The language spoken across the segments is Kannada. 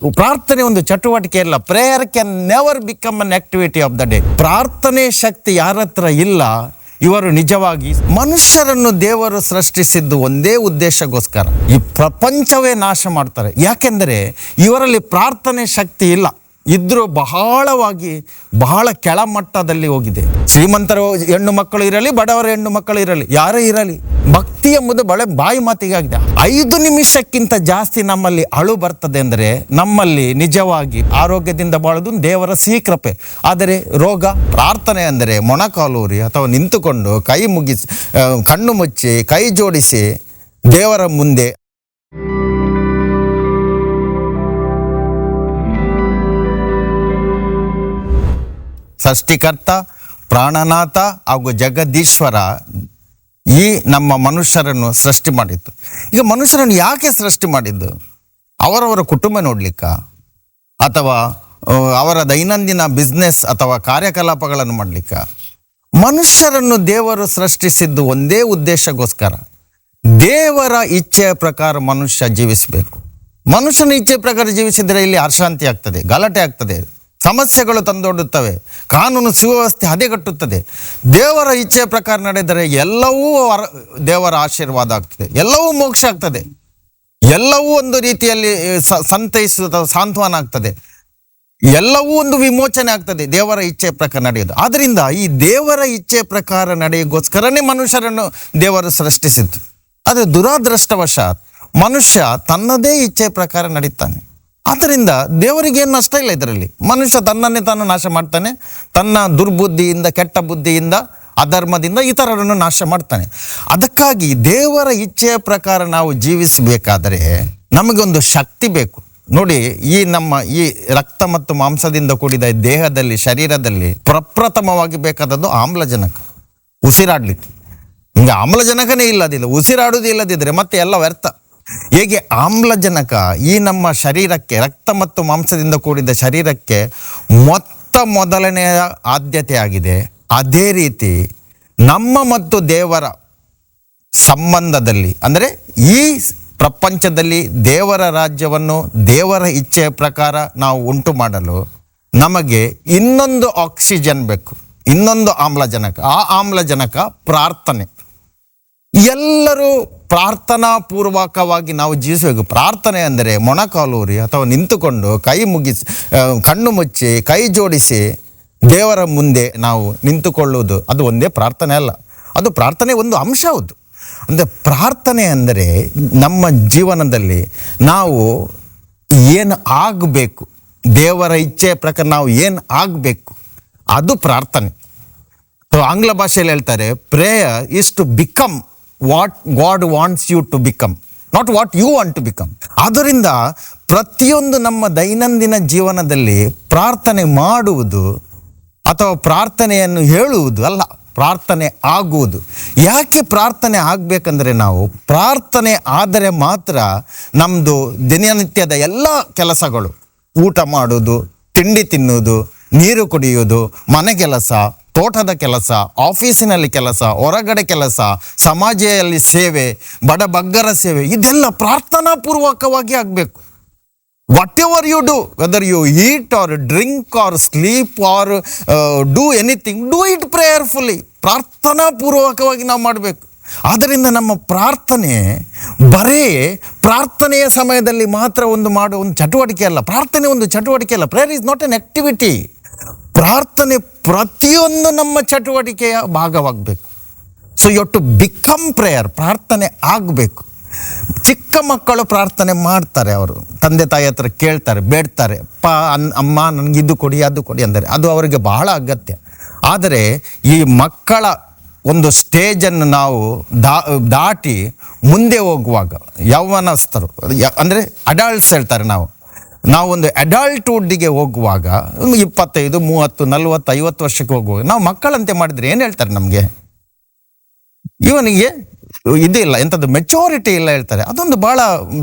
ಪ್ರಾರ್ಥನೆ ಒಂದು ಚಟುವಟಿಕೆ ಅಲ್ಲ. Prayer can never become an activity of the day. ಪ್ರಾರ್ಥನೆ ಶಕ್ತಿ ಯಾರ ಹತ್ರ ಇಲ್ಲ, ಇವರು ನಿಜವಾಗಿ ಮನುಷ್ಯರನ್ನು ದೇವರು ಸೃಷ್ಟಿಸಿದ್ದು ಒಂದೇ ಉದ್ದೇಶಕ್ಕೋಸ್ಕರ. ಈ ಪ್ರಪಂಚವೇ ನಾಶ ಮಾಡ್ತಾರೆ. ಯಾಕೆಂದರೆ ಇವರಲ್ಲಿ ಪ್ರಾರ್ಥನೆ ಶಕ್ತಿ ಇಲ್ಲ. ಇದ್ರೂ ಬಹಳ ಕೆಳಮಟ್ಟದಲ್ಲಿ ಹೋಗಿದೆ. ಶ್ರೀಮಂತರ ಹೆಣ್ಣು ಮಕ್ಕಳು ಇರಲಿ, ಬಡವರ ಹೆಣ್ಣು ಮಕ್ಕಳು ಇರಲಿ, ಯಾರೇ ಇರಲಿ, ಭಕ್ತಿ ಎಂಬುದು ಬಾಯಿ ಮಾತಿಗಾಗಿದೆ. 5 ನಿಮಿಷಕ್ಕಿಂತ ಜಾಸ್ತಿ ನಮ್ಮಲ್ಲಿ ಅಳು ಬರ್ತದೆ ಅಂದರೆ ನಮ್ಮಲ್ಲಿ ನಿಜವಾಗಿ ಆರೋಗ್ಯದಿಂದ ಬಾಳುವುದು ದೇವರ ಕೃಪೆ. ಆದರೆ ರೋಗ. ಪ್ರಾರ್ಥನೆ ಅಂದರೆ ಮೊಣಕಾಲೂರಿ ಅಥವಾ ನಿಂತುಕೊಂಡು ಕಣ್ಣು ಮುಚ್ಚಿ ಕೈ ಜೋಡಿಸಿ ದೇವರ ಮುಂದೆ ಸೃಷ್ಟಿಕರ್ತ, ಪ್ರಾಣನಾಥ ಹಾಗೂ ಜಗದೀಶ್ವರ ಈ ನಮ್ಮ ಮನುಷ್ಯರನ್ನು ಸೃಷ್ಟಿ ಮಾಡಿದ್ದು. ಈಗ ಮನುಷ್ಯರನ್ನು ಯಾಕೆ ಸೃಷ್ಟಿ ಮಾಡಿದ್ದು? ಅವರವರ ಕುಟುಂಬ ನೋಡ್ಲಿಕ್ಕ, ಅಥವಾ ಅವರ ದೈನಂದಿನ ಬಿಸ್ನೆಸ್ ಅಥವಾ ಕಾರ್ಯಕಲಾಪಗಳನ್ನು ಮಾಡಲಿಕ್ಕ? ಮನುಷ್ಯರನ್ನು ದೇವರು ಸೃಷ್ಟಿಸಿದ್ದು ಒಂದೇ ಉದ್ದೇಶಕ್ಕೋಸ್ಕರ. ದೇವರ ಇಚ್ಛೆಯ ಪ್ರಕಾರ ಮನುಷ್ಯ ಜೀವಿಸಬೇಕು. ಮನುಷ್ಯನ ಇಚ್ಛೆಯ ಪ್ರಕಾರ ಜೀವಿಸಿದರೆ ಇಲ್ಲಿ ಅಶಾಂತಿ ಆಗ್ತದೆ, ಗಲಾಟೆ ಆಗ್ತದೆ, ಸಮಸ್ಯೆಗಳು ತಂದೊಡ್ಡುತ್ತವೆ, ಕಾನೂನು ಸುವ್ಯವಸ್ಥೆ ಹದಗೆಟ್ಟುತ್ತದೆ. ದೇವರ ಇಚ್ಛೆಯ ಪ್ರಕಾರ ನಡೆದರೆ ಎಲ್ಲವೂ ದೇವರ ಆಶೀರ್ವಾದ ಆಗ್ತದೆ, ಎಲ್ಲವೂ ಮೋಕ್ಷ ಆಗ್ತದೆ, ಎಲ್ಲವೂ ಒಂದು ರೀತಿಯಲ್ಲಿ ಸಂತೈಸುವ ಸಾಂತ್ವನ ಆಗ್ತದೆ, ಎಲ್ಲವೂ ಒಂದು ವಿಮೋಚನೆ ಆಗ್ತದೆ ದೇವರ ಇಚ್ಛೆಯ ಪ್ರಕಾರ ನಡೆಯೋದು. ಆದ್ದರಿಂದ ಈ ದೇವರ ಇಚ್ಛೆಯ ಪ್ರಕಾರ ನಡೆಯೋಗೋಸ್ಕರನೇ ಮನುಷ್ಯರನ್ನು ದೇವರು ಸೃಷ್ಟಿಸಿದ್ದು. ಆದರೆ ದುರಾದೃಷ್ಟವಶಾತ್ ಮನುಷ್ಯ ತನ್ನದೇ ಇಚ್ಛೆಯ ಪ್ರಕಾರ ನಡೀತಾನೆ. ಆದ್ದರಿಂದ ದೇವರಿಗೇನು ನಷ್ಟ ಇಲ್ಲ ಇದರಲ್ಲಿ. ಮನುಷ್ಯ ತನ್ನನ್ನೇ ತಾನು ನಾಶ ಮಾಡ್ತಾನೆ. ತನ್ನ ದುರ್ಬುದ್ಧಿಯಿಂದ, ಕೆಟ್ಟ ಬುದ್ಧಿಯಿಂದ, ಅಧರ್ಮದಿಂದ ಇತರರನ್ನು ನಾಶ ಮಾಡ್ತಾನೆ. ಅದಕ್ಕಾಗಿ ದೇವರ ಇಚ್ಛೆಯ ಪ್ರಕಾರ ನಾವು ಜೀವಿಸಬೇಕಾದರೆ ನಮಗೊಂದು ಶಕ್ತಿ ಬೇಕು. ನೋಡಿ, ಈ ರಕ್ತ ಮತ್ತು ಮಾಂಸದಿಂದ ಕೂಡಿದ ದೇಹದಲ್ಲಿ, ಶರೀರದಲ್ಲಿ ಪ್ರಪ್ರಥಮವಾಗಿ ಬೇಕಾದದ್ದು ಆಮ್ಲಜನಕ, ಉಸಿರಾಡ್ಲಿಕ್ಕೆ. ಹಿಂಗೆ ಆಮ್ಲಜನಕನೇ ಇಲ್ಲದಿಲ್ಲ, ಉಸಿರಾಡುವುದು ಇಲ್ಲದಿದ್ದರೆ ಮತ್ತೆ ಎಲ್ಲ ವ್ಯರ್ಥ. ಹೇಗೆ ಆಮ್ಲಜನಕ ಈ ನಮ್ಮ ಶರೀರಕ್ಕೆ, ರಕ್ತ ಮತ್ತು ಮಾಂಸದಿಂದ ಕೂಡಿದ ಶರೀರಕ್ಕೆ ಮೊದಲನೆಯ ಆದ್ಯತೆ ಆಗಿದೆ, ಅದೇ ರೀತಿ ನಮ್ಮ ಮತ್ತು ದೇವರ ಸಂಬಂಧದಲ್ಲಿ, ಅಂದರೆ ಈ ಪ್ರಪಂಚದಲ್ಲಿ ದೇವರ ರಾಜ್ಯವನ್ನು ದೇವರ ಇಚ್ಛೆಯ ಪ್ರಕಾರ ನಾವು ಉಂಟು ಮಾಡಲು ನಮಗೆ ಇನ್ನೊಂದು ಆಕ್ಸಿಜನ್ ಬೇಕು, ಇನ್ನೊಂದು ಆಮ್ಲಜನಕ. ಆ ಆಮ್ಲಜನಕ ಪ್ರಾರ್ಥನೆ. ಎಲ್ಲರೂ ಪ್ರಾರ್ಥನಾ ಪೂರ್ವಕವಾಗಿ ನಾವು ಜೀವಿಸಬೇಕು. ಪ್ರಾರ್ಥನೆ ಅಂದರೆ ಮೊಣಕಾಲೂರಿ ಅಥವಾ ನಿಂತುಕೊಂಡು ಕಣ್ಣು ಮುಚ್ಚಿ ಕೈ ಜೋಡಿಸಿ ದೇವರ ಮುಂದೆ ನಾವು ನಿಂತುಕೊಳ್ಳುವುದು, ಅದು ಒಂದೇ ಪ್ರಾರ್ಥನೆ ಅಲ್ಲ, ಅದು ಪ್ರಾರ್ಥನೆ ಒಂದು ಅಂಶ. ಹೌದು. ಅಂದರೆ ಪ್ರಾರ್ಥನೆ ಅಂದರೆ ನಮ್ಮ ಜೀವನದಲ್ಲಿ ನಾವು ಏನು ಆಗಬೇಕು, ದೇವರ ಇಚ್ಛೆಯ ಪ್ರಕಾರ ನಾವು ಏನು ಆಗಬೇಕು, ಅದು ಪ್ರಾರ್ಥನೆ. ಆಂಗ್ಲ ಭಾಷೆಯಲ್ಲಿ ಹೇಳ್ತಾರೆ, prayer is to become what God wants you to become, not what you want to become. ಆದ್ದರಿಂದ ಪ್ರತಿಯೊಂದು ನಮ್ಮ ದೈನಂದಿನ ಜೀವನದಲ್ಲಿ ಪ್ರಾರ್ಥನೆ ಮಾಡುವುದು ಅಥವಾ ಪ್ರಾರ್ಥನೆಯನ್ನು ಹೇಳುವುದು ಅಲ್ಲ, ಪ್ರಾರ್ಥನೆ ಆಗುವುದು. ಯಾಕೆ ಪ್ರಾರ್ಥನೆ ಆಗಬೇಕಂದ್ರೆ, ನಾವು ಪ್ರಾರ್ಥನೆ ಆದರೆ ಮಾತ್ರ ನಮ್ಮದು ದಿನನಿತ್ಯದ ಎಲ್ಲ ಕೆಲಸಗಳು, ಊಟ ಮಾಡೋದು, ತಿಂಡಿ ತಿನ್ನುವುದು, ನೀರು ಕುಡಿಯುವುದು, ಮನೆ ಕೆಲಸ, ತೋಟದ ಕೆಲಸ, ಆಫೀಸಿನಲ್ಲಿ ಕೆಲಸ, ಹೊರಗಡೆ ಕೆಲಸ, ಸಮಾಜದಲ್ಲಿ ಸೇವೆ, ಬಡಬಗ್ಗರ ಸೇವೆ, ಇದೆಲ್ಲ ಪ್ರಾರ್ಥನಾ ಪೂರ್ವಕವಾಗಿ ಆಗಬೇಕು. Whatever you do, whether you eat or drink or sleep or do anything, do it prayerfully. ಪ್ರಾರ್ಥನಾ ಪೂರ್ವಕವಾಗಿ ನಾವು ಮಾಡಬೇಕು. ಆದ್ದರಿಂದ ನಮ್ಮ ಪ್ರಾರ್ಥನೆ ಬರೇ ಪ್ರಾರ್ಥನೆಯ ಸಮಯದಲ್ಲಿ ಮಾತ್ರ ಮಾಡುವ ಒಂದು ಚಟುವಟಿಕೆ ಅಲ್ಲ. ಪ್ರಾರ್ಥನೆ ಒಂದು ಚಟುವಟಿಕೆ ಅಲ್ಲ. Prayer is not an activity. ಪ್ರಾರ್ಥನೆ ಪ್ರತಿಯೊಂದು ನಮ್ಮ ಚಟುವಟಿಕೆಯ ಭಾಗವಾಗಬೇಕು. So you have to become prayer. ಪ್ರಾರ್ಥನೆ ಆಗಬೇಕು. ಚಿಕ್ಕ ಮಕ್ಕಳು ಪ್ರಾರ್ಥನೆ ಮಾಡ್ತಾರೆ, ಅವರು ತಂದೆ ತಾಯಿ ಹತ್ರ ಕೇಳ್ತಾರೆ, ಬೇಡ್ತಾರೆ, ಅಮ್ಮ ನನಗೆ ಇದು ಕೊಡಿ ಅದು ಕೊಡಿ ಅಂದರೆ, ಅದು ಅವರಿಗೆ ಬಹಳ ಅಗತ್ಯ. ಆದರೆ ಈ ಮಕ್ಕಳ ಒಂದು ಸ್ಟೇಜನ್ನು ನಾವು ದಾಟಿ ಮುಂದೆ ಹೋಗುವಾಗ, ಯೌವನಸ್ಥರು ಅಂದರೆ ಅಡಲ್ಟ್ಸ್ ಹೇಳ್ತಾರೆ, ನಾವು ಒಂದು ಅಡಲ್ಟ್ಹುಡ್ಡಿಗೆ ಹೋಗುವಾಗ 25, 30, 40, 50 ವರ್ಷಕ್ಕೆ ಹೋಗುವಾಗ ನಾವು ಮಕ್ಕಳಂತೆ ಮಾಡಿದರೆ ಏನು ಹೇಳ್ತಾರೆ ನಮಗೆ? ಇವನಿಗೆ ಇದಿಲ್ಲ, ಎಂಥದ್ದು ಮೆಚೂರಿಟಿ ಇಲ್ಲ ಹೇಳ್ತಾರೆ. ಅದೊಂದು ಭಾಳ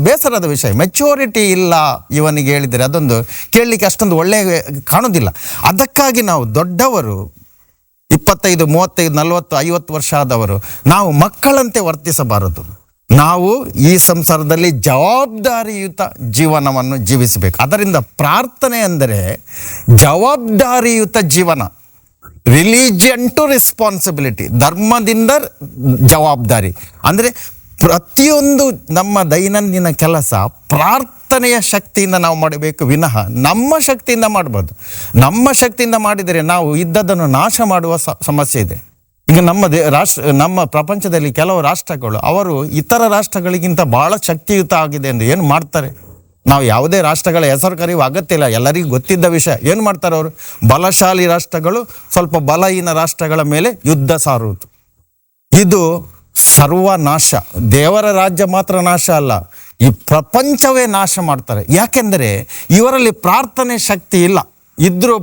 ಬೇಸರದ ವಿಷಯ. ಮೆಚೂರಿಟಿ ಇಲ್ಲ ಇವನಿಗೆ ಹೇಳಿದರೆ ಅದೊಂದು ಕೇಳಲಿಕ್ಕೆ ಅಷ್ಟೊಂದು ಒಳ್ಳೆಯ ಕಾಣೋದಿಲ್ಲ. ಅದಕ್ಕಾಗಿ ನಾವು ದೊಡ್ಡವರು 25, 35, 40, 50 ವರ್ಷ ಆದವರು ನಾವು ಮಕ್ಕಳಂತೆ ವರ್ತಿಸಬಾರದು. ನಾವು ಈ ಸಂಸಾರದಲ್ಲಿ ಜವಾಬ್ದಾರಿಯುತ ಜೀವನವನ್ನು ಜೀವಿಸಬೇಕು. ಅದರಿಂದ ಪ್ರಾರ್ಥನೆ ಅಂದರೆ ಜವಾಬ್ದಾರಿಯುತ ಜೀವನ. ರಿಲಿಜಿಯನ್ ಟು ರೆಸ್ಪಾನ್ಸಿಬಿಲಿಟಿ, ಧರ್ಮದಿಂದ ಜವಾಬ್ದಾರಿ. ಅಂದರೆ ಪ್ರತಿಯೊಂದು ನಮ್ಮ ದೈನಂದಿನ ಕೆಲಸ ಪ್ರಾರ್ಥನೆಯ ಶಕ್ತಿಯಿಂದ ನಾವು ಮಾಡಬೇಕು ವಿನಃ ನಮ್ಮ ಶಕ್ತಿಯಿಂದ ಮಾಡಬಾರ್ದು. ನಮ್ಮ ಶಕ್ತಿಯಿಂದ ಮಾಡಿದರೆ ನಾವು ಇದ್ದದನ್ನು ನಾಶ ಮಾಡುವ ಸಮಸ್ಯೆ ಇದೆ. ಈಗ ನಮ್ಮ ಪ್ರಪಂಚದಲ್ಲಿ ಕೆಲವು ರಾಷ್ಟ್ರಗಳು ಅವರು ಇತರ ರಾಷ್ಟ್ರಗಳಿಗಿಂತ ಬಹಳ ಶಕ್ತಿಯುತ ಆಗಿದೆ ಎಂದು ಏನು ಮಾಡ್ತಾರೆ? ನಾವು ಯಾವುದೇ ರಾಷ್ಟ್ರಗಳ ಹೆಸರು ಕರೆಯುವ ಅಗತ್ಯ ಇಲ್ಲ, ಎಲ್ಲರಿಗೂ ಗೊತ್ತಿದ್ದ ವಿಷಯ. ಏನು ಮಾಡ್ತಾರೆ ಅವರು? ಬಲಶಾಲಿ ರಾಷ್ಟ್ರಗಳು ಸ್ವಲ್ಪ ಬಲಹೀನ ರಾಷ್ಟ್ರಗಳ ಮೇಲೆ ಯುದ್ಧ ಸಾರುವುದು. ಇದು ಸರ್ವನಾಶ. ದೇವರ ರಾಜ್ಯ ಮಾತ್ರ ನಾಶ ಅಲ್ಲ, ಈ ಪ್ರಪಂಚವೇ ನಾಶ ಮಾಡ್ತಾರೆ. ಯಾಕೆಂದರೆ ಇವರಲ್ಲಿ ಪ್ರಾರ್ಥನೆ ಶಕ್ತಿ ಇಲ್ಲ. ಇದ್ರೂ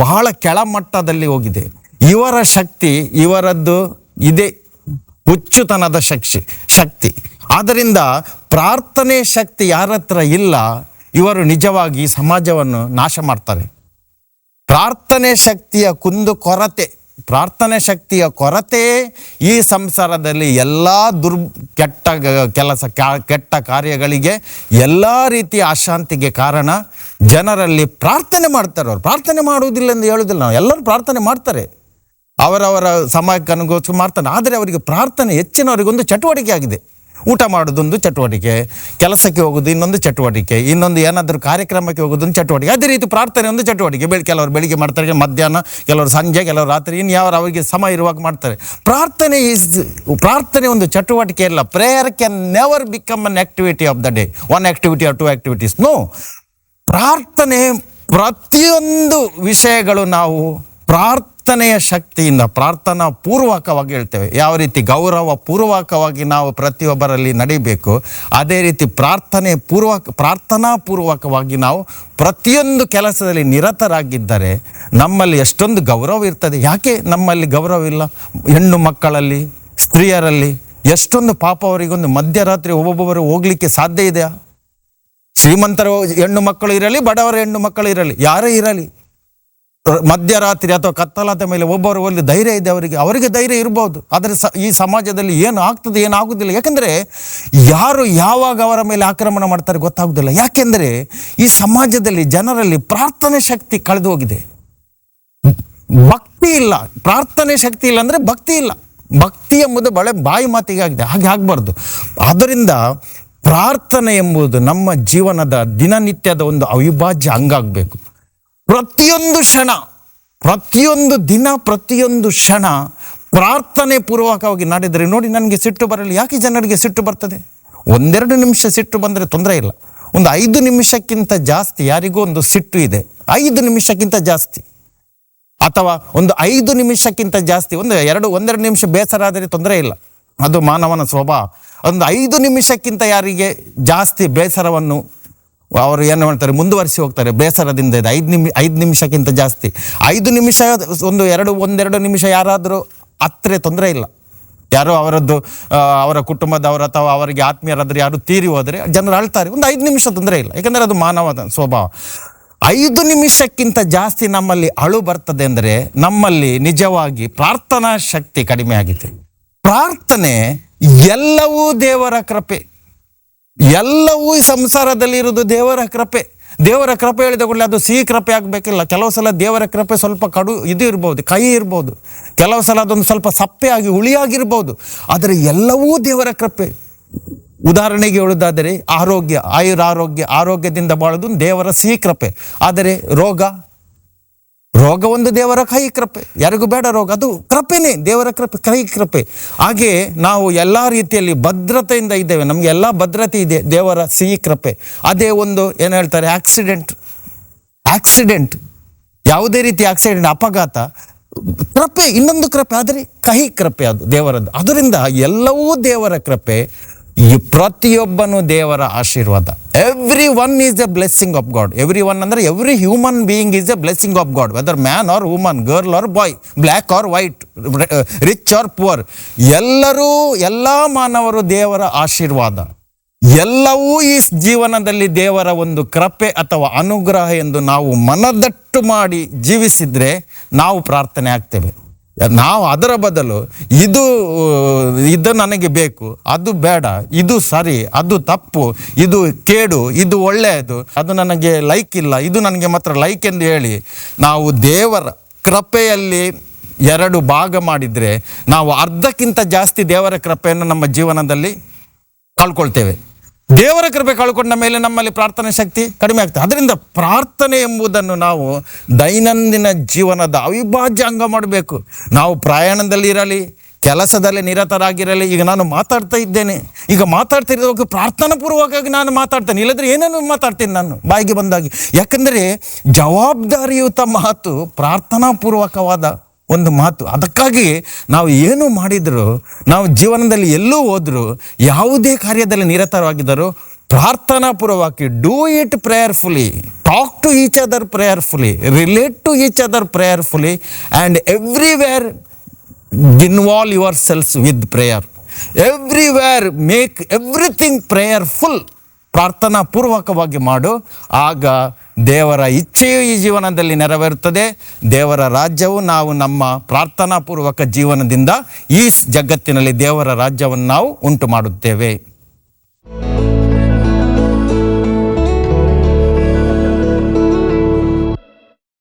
ಬಹಳ ಕೆಳಮಟ್ಟದಲ್ಲಿ ಹೋಗಿದೆ. ಇವರ ಶಕ್ತಿ ಇವರದ್ದು ಇದೆ ಹುಚ್ಚುತನದ ಶಕ್ತಿ. ಆದ್ದರಿಂದ ಪ್ರಾರ್ಥನೆ ಶಕ್ತಿ ಯಾರ ಹತ್ರ ಇಲ್ಲ, ಇವರು ನಿಜವಾಗಿ ಸಮಾಜವನ್ನು ನಾಶ ಮಾಡ್ತಾರೆ. ಪ್ರಾರ್ಥನೆ ಶಕ್ತಿಯ ಕೊರತೆ ಈ ಸಂಸಾರದಲ್ಲಿ ಎಲ್ಲ ಕೆಟ್ಟ ಕಾರ್ಯಗಳಿಗೆ, ಎಲ್ಲ ರೀತಿಯ ಅಶಾಂತಿಗೆ ಕಾರಣ. ಜನರಲ್ಲಿ ಪ್ರಾರ್ಥನೆ ಮಾಡ್ತಾರೆ. ಅವರು ಪ್ರಾರ್ಥನೆ ಮಾಡುವುದಿಲ್ಲ ಎಂದು ಹೇಳುವುದಿಲ್ಲ, ನಾವು ಎಲ್ಲರೂ ಪ್ರಾರ್ಥನೆ ಮಾಡ್ತಾರೆ, ಅವರವರ ಸಮಯಕ್ಕೆ ಅನುಗೋಸ್ಕರ ಮಾಡ್ತಾನೆ. ಆದರೆ ಅವರಿಗೆ ಪ್ರಾರ್ಥನೆ ಹೆಚ್ಚಿನವರಿಗೊಂದು ಚಟುವಟಿಕೆ ಆಗಿದೆ. ಊಟ ಮಾಡೋದೊಂದು ಚಟುವಟಿಕೆ, ಕೆಲಸಕ್ಕೆ ಹೋಗೋದು ಇನ್ನೊಂದು ಚಟುವಟಿಕೆ, ಇನ್ನೊಂದು ಏನಾದರೂ ಕಾರ್ಯಕ್ರಮಕ್ಕೆ ಹೋಗೋದೊಂದು ಚಟುವಟಿಕೆ. ಅದೇ ರೀತಿ ಪ್ರಾರ್ಥನೆ ಒಂದು ಚಟುವಟಿಕೆ. ಕೆಲವರು ಬೆಳಿಗ್ಗೆ ಮಾಡ್ತಾರೆ, ಮಧ್ಯಾಹ್ನ, ಕೆಲವರು ಸಂಜೆ, ಕೆಲವರು ರಾತ್ರಿ, ಇನ್ನು ಅವರಿಗೆ ಸಮಯ ಇರುವಾಗ ಮಾಡ್ತಾರೆ. ಪ್ರಾರ್ಥನೆ ಒಂದು ಚಟುವಟಿಕೆ ಅಲ್ಲ. Prayer can never become an activity of the day, one activity or two activities. No, ಪ್ರಾರ್ಥನೆ ಪ್ರತಿಯೊಂದು ವಿಷಯಗಳು ನಾವು ಪ್ರಾರ್ಥನೆಯ ಶಕ್ತಿಯಿಂದ ಪ್ರಾರ್ಥನಾ ಪೂರ್ವಕವಾಗಿ ಹೇಳ್ತೇವೆ. ಯಾವ ರೀತಿ ಗೌರವ ಪೂರ್ವಕವಾಗಿ ನಾವು ಪ್ರತಿಯೊಬ್ಬರಲ್ಲಿ ನಡೀಬೇಕು, ಅದೇ ರೀತಿ ಪ್ರಾರ್ಥನಾ ಪೂರ್ವಕವಾಗಿ ನಾವು ಪ್ರತಿಯೊಂದು ಕೆಲಸದಲ್ಲಿ ನಿರತರಾಗಿದ್ದರೆ ನಮ್ಮಲ್ಲಿ ಎಷ್ಟೊಂದು ಗೌರವ ಇರ್ತದೆ. ಯಾಕೆ ನಮ್ಮಲ್ಲಿ ಗೌರವ ಇಲ್ಲ? ಹೆಣ್ಣು ಮಕ್ಕಳಲ್ಲಿ, ಸ್ತ್ರೀಯರಲ್ಲಿ ಎಷ್ಟೊಂದು ಪಾಪ. ಅವರಿಗೊಂದು ಮಧ್ಯರಾತ್ರಿ ಒಬ್ಬೊಬ್ಬರು ಹೋಗ್ಲಿಕ್ಕೆ ಸಾಧ್ಯ ಇದೆಯಾ? ಶ್ರೀಮಂತರ ಹೆಣ್ಣು ಮಕ್ಕಳು ಇರಲಿ, ಬಡವರ ಹೆಣ್ಣು ಮಕ್ಕಳು ಇರಲಿ, ಯಾರೇ ಇರಲಿ, ಮಧ್ಯರಾತ್ರಿ ಅಥವಾ ಕತ್ತಲಾದ ಮೇಲೆ ಒಬ್ಬರು ಒಂದು ಧೈರ್ಯ ಇದೆ, ಅವರಿಗೆ ಧೈರ್ಯ ಇರ್ಬೋದು. ಆದರೆ ಈ ಸಮಾಜದಲ್ಲಿ ಏನು ಆಗ್ತದೆ, ಏನಾಗುವುದಿಲ್ಲ. ಯಾಕೆಂದರೆ ಯಾರು ಯಾವಾಗ ಅವರ ಮೇಲೆ ಆಕ್ರಮಣ ಮಾಡ್ತಾರೆ ಗೊತ್ತಾಗುವುದಿಲ್ಲ. ಯಾಕೆಂದರೆ ಈ ಸಮಾಜದಲ್ಲಿ ಜನರಲ್ಲಿ ಪ್ರಾರ್ಥನೆ ಶಕ್ತಿ ಕಳೆದು ಹೋಗಿದೆ. ಭಕ್ತಿ ಇಲ್ಲ. ಪ್ರಾರ್ಥನೆ ಶಕ್ತಿ ಇಲ್ಲ ಅಂದರೆ ಭಕ್ತಿ ಇಲ್ಲ. ಭಕ್ತಿ ಎಂಬುದು ಬಾಯಿ ಮಾತಿಗೆ ಆಗಿದೆ. ಹಾಗೆ ಆಗಬಾರ್ದು. ಆದ್ದರಿಂದ ಪ್ರಾರ್ಥನೆ ಎಂಬುದು ನಮ್ಮ ಜೀವನದ ದಿನನಿತ್ಯದ ಒಂದು ಅವಿಭಾಜ್ಯ ಅಂಗ ಆಗಬೇಕು. ಪ್ರತಿಯೊಂದು ಕ್ಷಣ, ಪ್ರತಿಯೊಂದು ದಿನ, ಪ್ರತಿಯೊಂದು ಕ್ಷಣ ಪ್ರಾರ್ಥನೆ ಪೂರ್ವಕವಾಗಿ ನಡೆದರೆ ನೋಡಿ, ನನಗೆ ಸಿಟ್ಟು ಬರಲಿ. ಯಾಕೆ ಜನರಿಗೆ ಸಿಟ್ಟು ಬರ್ತದೆ? 1-2 ನಿಮಿಷ ಸಿಟ್ಟು ಬಂದರೆ ತೊಂದರೆ ಇಲ್ಲ. ಒಂದು 5 ನಿಮಿಷಕ್ಕಿಂತ ಜಾಸ್ತಿ ಯಾರಿಗೂ ಒಂದು ಸಿಟ್ಟು ಇದೆ, 5 ನಿಮಿಷಕ್ಕಿಂತ ಜಾಸ್ತಿ, ಅಥವಾ ಒಂದು 5 ನಿಮಿಷಕ್ಕಿಂತ ಜಾಸ್ತಿ, 1-2 ನಿಮಿಷ ಬೇಸರ ಆದರೆ ತೊಂದರೆ ಇಲ್ಲ, ಅದು ಮಾನವನ ಸ್ವಭಾವ. ಒಂದು 5 ನಿಮಿಷಕ್ಕಿಂತ ಯಾರಿಗೆ ಜಾಸ್ತಿ ಬೇಸರವನ್ನು ಅವರು ಏನು ಮಾಡ್ತಾರೆ, ಮುಂದುವರಿಸಿ ಹೋಗ್ತಾರೆ. ಬೇಸರದಿಂದ ಇದೆ 5 ನಿಮಿಷಕ್ಕಿಂತ ಜಾಸ್ತಿ, 5 ನಿಮಿಷ, 1-2 ನಿಮಿಷ ಯಾರಾದರೂ ಹತ್ತಿರ ತೊಂದರೆ ಇಲ್ಲ. ಯಾರೋ ಅವರ ಕುಟುಂಬದವರು ಅಥವಾ ಅವರಿಗೆ ಆತ್ಮೀಯರಾದರೆ ಯಾರು ತೀರಿ ಹೋದರೆ ಜನರು ಅಳ್ತಾರೆ. ಒಂದು 5 ನಿಮಿಷ ತೊಂದರೆ ಇಲ್ಲ, ಯಾಕಂದರೆ ಅದು ಮಾನವದ ಸ್ವಭಾವ. 5 ನಿಮಿಷಕ್ಕಿಂತ ಜಾಸ್ತಿ ನಮ್ಮಲ್ಲಿ ಅಳು ಬರ್ತದೆ ಅಂದರೆ ನಮ್ಮಲ್ಲಿ ನಿಜವಾಗಿ ಪ್ರಾರ್ಥನಾ ಶಕ್ತಿ ಕಡಿಮೆ ಆಗಿದೆ. ಪ್ರಾರ್ಥನೆ ಎಲ್ಲವೂ ದೇವರ ಕೃಪೆ, ಎಲ್ಲವೂ ಈ ಸಂಸಾರದಲ್ಲಿ ಇರುವುದು ದೇವರ ಕೃಪೆ. ದೇವರ ಕೃಪೆ ಹೇಳಿದ ಕೂಡಲೇ ಅದು ಸಿಹಿ ಕೃಪೆ ಆಗಬೇಕಿಲ್ಲ. ಕೆಲವು ಸಲ ದೇವರ ಕೃಪೆ ಸ್ವಲ್ಪ ಇದು ಇರ್ಬೋದು, ಕಹಿ ಇರ್ಬೋದು. ಕೆಲವು ಸಲ ಅದೊಂದು ಸ್ವಲ್ಪ ಸಪ್ಪೆ ಆಗಿ ಹುಳಿಯಾಗಿರ್ಬೋದು. ಆದರೆ ಎಲ್ಲವೂ ದೇವರ ಕೃಪೆ. ಉದಾಹರಣೆಗೆ ಹೇಳುವುದಾದರೆ ಆರೋಗ್ಯದಿಂದ ಬಾಳುವುದು ದೇವರ ಸಿಹಿ ಕೃಪೆ. ಆದರೆ ರೋಗ ಒಂದು ದೇವರ ಕಹಿ ಕೃಪೆ. ಯಾರಿಗೂ ಬೇಡ ರೋಗ, ಅದು ಕೃಪೆನೇ, ದೇವರ ಕೃಪೆ, ಕಹಿ ಕೃಪೆ. ಹಾಗೆ ನಾವು ಎಲ್ಲ ರೀತಿಯಲ್ಲಿ ಭದ್ರತೆಯಿಂದ ಇದ್ದೇವೆ, ನಮಗೆ ಎಲ್ಲ ಭದ್ರತೆ ಇದೆ, ದೇವರ ಸಿಹಿ ಕೃಪೆ. ಅದೇ ಒಂದು ಏನು ಹೇಳ್ತಾರೆ, ಆಕ್ಸಿಡೆಂಟ್, ಯಾವುದೇ ರೀತಿ ಆಕ್ಸಿಡೆಂಟ್, ಅಪಘಾತ, ಕೃಪೆ, ಇನ್ನೊಂದು ಕೃಪೆ, ಆದರೆ ಕಹಿ ಕೃಪೆ ಅದು ದೇವರದ್ದು. ಅದರಿಂದ ಎಲ್ಲವೂ ದೇವರ ಕೃಪೆ, ಪ್ರತಿಯೊಬ್ಬನು ದೇವರ ಆಶೀರ್ವಾದ. Every one is a blessing of God. Every one ಅಂದರೆ every human being is a blessing of God, whether man or woman, girl or boy, black or white, rich or poor, ಎಲ್ಲ ಮಾನವರು ದೇವರ ಆಶೀರ್ವಾದ. ಎಲ್ಲವೂ ಈ ಜೀವನದಲ್ಲಿ ದೇವರ ಒಂದು ಕೃಪೆ ಅಥವಾ ಅನುಗ್ರಹ ಎಂದು ನಾವು ಮನದಟ್ಟು ಮಾಡಿ ಜೀವಿಸಿದ್ರೆ ನಾವು ಪ್ರಾರ್ಥನೆ ಆಗ್ತೇವೆ. ನಾವು ಅದರ ಬದಲು ಇದು ನನಗೆ ಬೇಕು, ಅದು ಬೇಡ, ಇದು ಸರಿ, ಅದು ತಪ್ಪು, ಇದು ಕೇಡು, ಇದು ಒಳ್ಳೆಯದು, ಅದು ನನಗೆ ಲೈಕ್ ಇಲ್ಲ, ಇದು ನನಗೆ ಮಾತ್ರ ಲೈಕ್ ಎಂದು ಹೇಳಿ ನಾವು ದೇವರ ಕೃಪೆಯಲ್ಲಿ 2 ಭಾಗ ಮಾಡಿದರೆ ನಾವು ಅರ್ಧಕ್ಕಿಂತ ಜಾಸ್ತಿ ದೇವರ ಕೃಪೆಯನ್ನು ನಮ್ಮ ಜೀವನದಲ್ಲಿ ಕಳ್ಕೊಳ್ತೇವೆ. ದೇವರ ಕೃಪೆ ಕಳ್ಕೊಂಡ ಮೇಲೆ ನಮ್ಮಲ್ಲಿ ಪ್ರಾರ್ಥನೆ ಶಕ್ತಿ ಕಡಿಮೆ ಆಗ್ತದೆ. ಅದರಿಂದ ಪ್ರಾರ್ಥನೆ ಎಂಬುದನ್ನು ನಾವು ದೈನಂದಿನ ಜೀವನದ ಅವಿಭಾಜ್ಯ ಅಂಗ ಮಾಡಬೇಕು. ನಾವು ಪ್ರಯಾಣದಲ್ಲಿ ಇರಲಿ, ಕೆಲಸದಲ್ಲಿ ನಿರತರಾಗಿರಲಿ. ಈಗ ನಾನು ಮಾತಾಡ್ತಾ ಇದ್ದೇನೆ, ಈಗ ಮಾತಾಡ್ತಿರೋವಾಗ ಪ್ರಾರ್ಥನಾ ಪೂರ್ವಕವಾಗಿ ನಾನು ಮಾತಾಡ್ತೇನೆ, ಇಲ್ಲದ್ರೆ ಏನೇನು ಮಾತಾಡ್ತೀನಿ ನಾನು ಬಾಯಿಗೆ ಬಂದಾಗಿ. ಯಾಕಂದರೆ ಜವಾಬ್ದಾರಿಯುತ ಮಾತು ಪ್ರಾರ್ಥನಾ ಪೂರ್ವಕವಾದ ಒಂದು ಮಾತು. ಅದಕ್ಕಾಗಿ ನಾವು ಏನು ಮಾಡಿದರೂ, ನಾವು ಜೀವನದಲ್ಲಿ ಎಲ್ಲೂ ಹೋದರೂ, ಯಾವುದೇ ಕಾರ್ಯದಲ್ಲಿ ನಿರತರಾಗಿದ್ದರೂ ಪ್ರಾರ್ಥನಾ ಪೂರ್ವಕವಾಗಿ do it prayerfully, talk to each other prayerfully, relate to each other prayerfully, and everywhere involve yourselves with prayer. Everywhere make everything prayerful. ಪ್ರಾರ್ಥನಾ ಪೂರ್ವಕವಾಗಿ ಮಾಡು, ಆಗ ದೇವರ ಇಚ್ಛೆಯು ಈ ಜೀವನದಲ್ಲಿ ನೆರವೇರುತ್ತದೆ. ದೇವರ ರಾಜ್ಯವು ನಾವು ನಮ್ಮ ಪ್ರಾರ್ಥನಾ ಪೂರ್ವಕ ಜೀವನದಿಂದ ಈ ಜಗತ್ತಿನಲ್ಲಿ ದೇವರ ರಾಜ್ಯವನ್ನು ನಾವು ಉಂಟು ಮಾಡುತ್ತೇವೆ.